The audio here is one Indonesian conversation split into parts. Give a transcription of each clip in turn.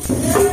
Thank you.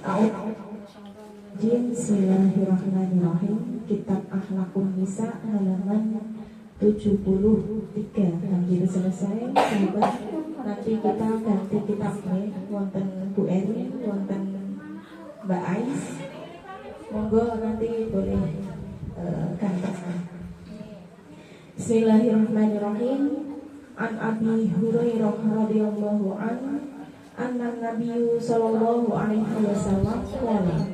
Bismillahirrahmanirrahim. Kitab Akhlakun Nisa halaman 73 hampir selesai. Sahabat, nanti kita ganti kitabnya. Wonten Bu Eri, wonten Mbak Ais. Monggo nanti boleh ganti. Bismillahirrahmanirrahim. An Abi Hurairah radhiyallahu anhu anna Nabiyyu sallallahu alaihi wasallam qala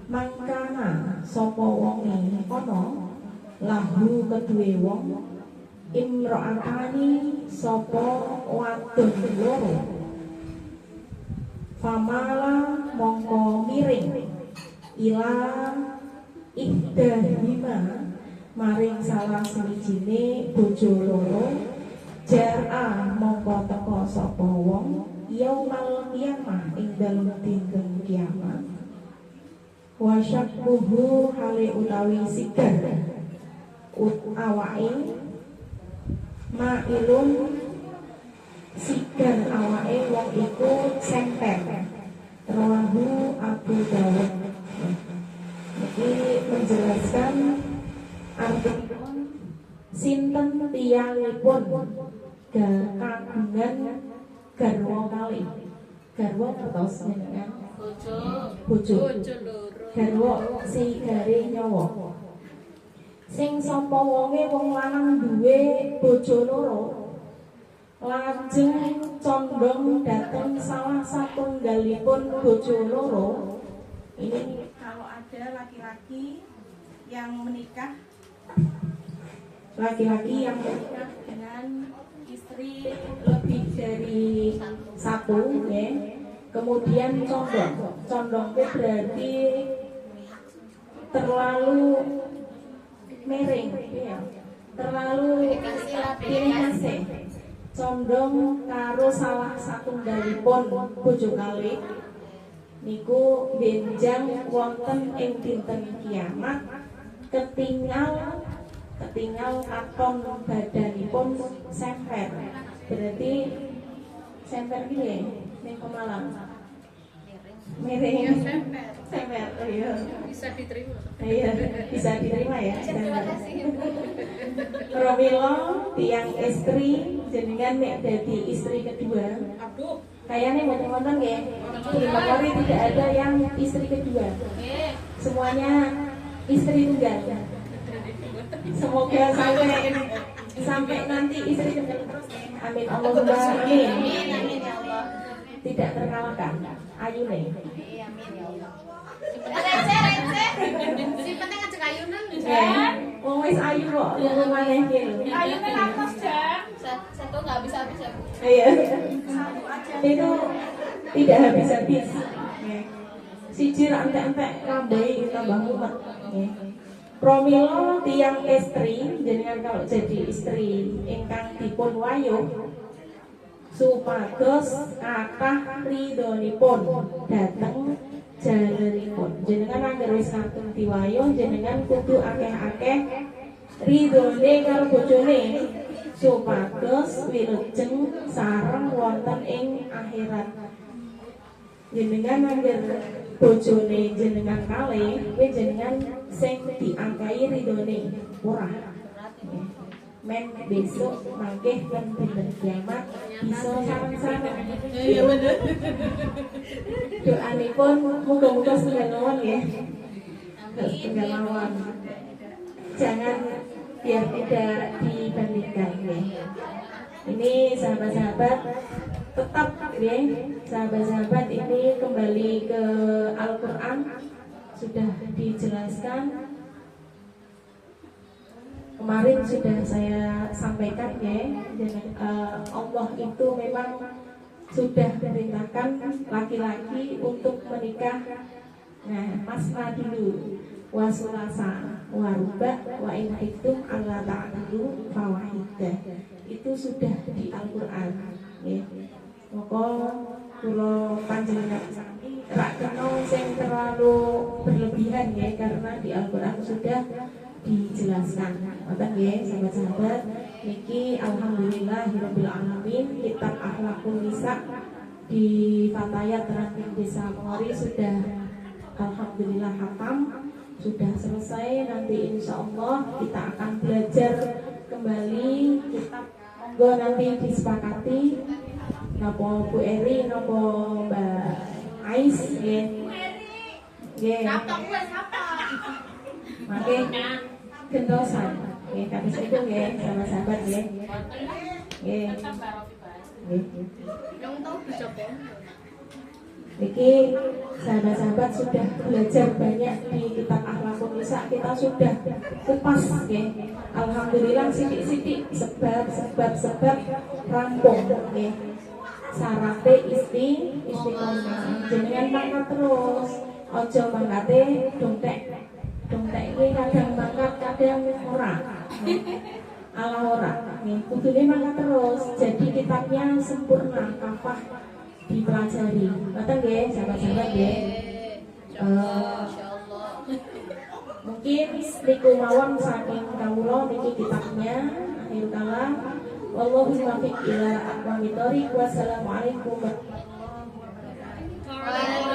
mangkana sapa wonge ana lahu kedue wong imra'atani sapa wadon loro famala mongko miring ila ihdahima maring salah sawijine bojo loro jar'a mongko teka sapa wong yaumal qiyamah ing dalem dinten kiamat wasyaqquhu hale utawi sigar awake ma'ilun sigar awake wong iku semper rawahu Abu Dawud. Iki menjelaskan arti sinten tiyangipun kagungan garwa kali garwa terus jenengan bojo garwa sigare nyawa sing sapa wonge wong lanang duwe bojo loro lajeng condong dateng salah satunggalipun bojo loro. Ini kalau ada laki-laki yang menikah dengan istri lebih dari satu ya. Kemudian condong itu berarti terlalu miring ya. Terlalu pilih kasih condong karo salah satunggalipun bojo kalih niku benjang wonten ing dinten kiamat ketinggal katon badanipun semper. Berarti semper piye ning Pemalang? Miring. Semper. Oh iya. Bisa diterima. Iya, bisa diterima ya. Terima kasih. Romilo tiang istri jenengan nek dadi istri kedua. Aduh. Kayaknya wonten nggih. Di Bogor tidak ada yang istri kedua. Semuanya istri tunggal. Semoga sampai nanti istri kedua terus. Amin Allahumma amin. Amin ya Allah. Tidak terkalahkan. Ayune. Amin ya Allah. Si penting ngajak ayunan Jan. Wong wis ayu kok, lu maneh iki lho. Ayune latos Jan. Satu enggak bisa habis ya, Bu. Iya. Satu aja. Itu tidak habis-habis. Nggih. Siji ra entek-entek rambai tambah mumet. Nggih. Pramila tiyang istri jenengan kalau jadi istri ingkang dipun wayuh supados kathah ridhonipun dhateng jalanipun. Jenengan anggere wis kateng diwayuh jenengan kudu akeh-akeh ridhone karo bojone supados wilujeng sareng wonten ing akhirat. Jenengan anggere bojone jenengan kalih kuwi jenengan sing diangkai ridhone ora. Men besok mangke ten dinten kiamat bisa sareng-sareng. Iya bener. Doanipun muga-muga setunggal mawon ya. Setunggal mawon. Jangan biar tidak dibandingkan ya. Ini sahabat-sahabat tetap ya, sahabat-sahabat ini kembali ke Al-Qur'an sudah dijelaskan. Kemarin sudah saya sampaikan ya, Allah itu memang sudah memerintahkan laki-laki untuk menikah. Nah, masna dulu, wasulasa, waruba, wa in khiftum alla ta'dilu fawahidah. Itu sudah di Al-Qur'an. Ya. Maka kula panjenengan sami rak kena sing terlalu berlebihan ya, karena di Al-Qur'an sudah dijelaskan. Ngoten nggih, sahabat-sahabat, niki alhamdulillahirabbil alamin kitab Akhlakun Nisa di Fatayat Ranting Desa Mengori sudah alhamdulillah hatam, sudah selesai. Nanti insya Allah kita akan belajar kembali kitab. Monggo nanti disepakati nopo Bu Eri, nopo Mbak Ais, nggih. Nggih. Mangke gentosan. Nggih, kados itu nggih, sama sahabat nggih. Nggih. Nggih. Niki sahabat-sahabat sudah belajar banyak di kitab Akhlakun Nisa, kita sudah kupas nggih. Alhamdulillah sithik-sithik sebab rampung nggih. Sarate istiqomah. Jenengan mangkat terus, aja mangkate dongtek. Dongtek iki kadang mangkat, kadang ora. Ala ora. Nggih, kudune mangkat terus. Jadi kitabnya sempurna, kafah dipelajari. Ngoten nggih, sahabat-sahabat nggih. Mungkin niku mawon saking kawula niki kitabnya. Akhir kalam wallahu muwaffiq ila aqwamit thoriq. Wassalamualaikum warahmatullahi wabarakatuh.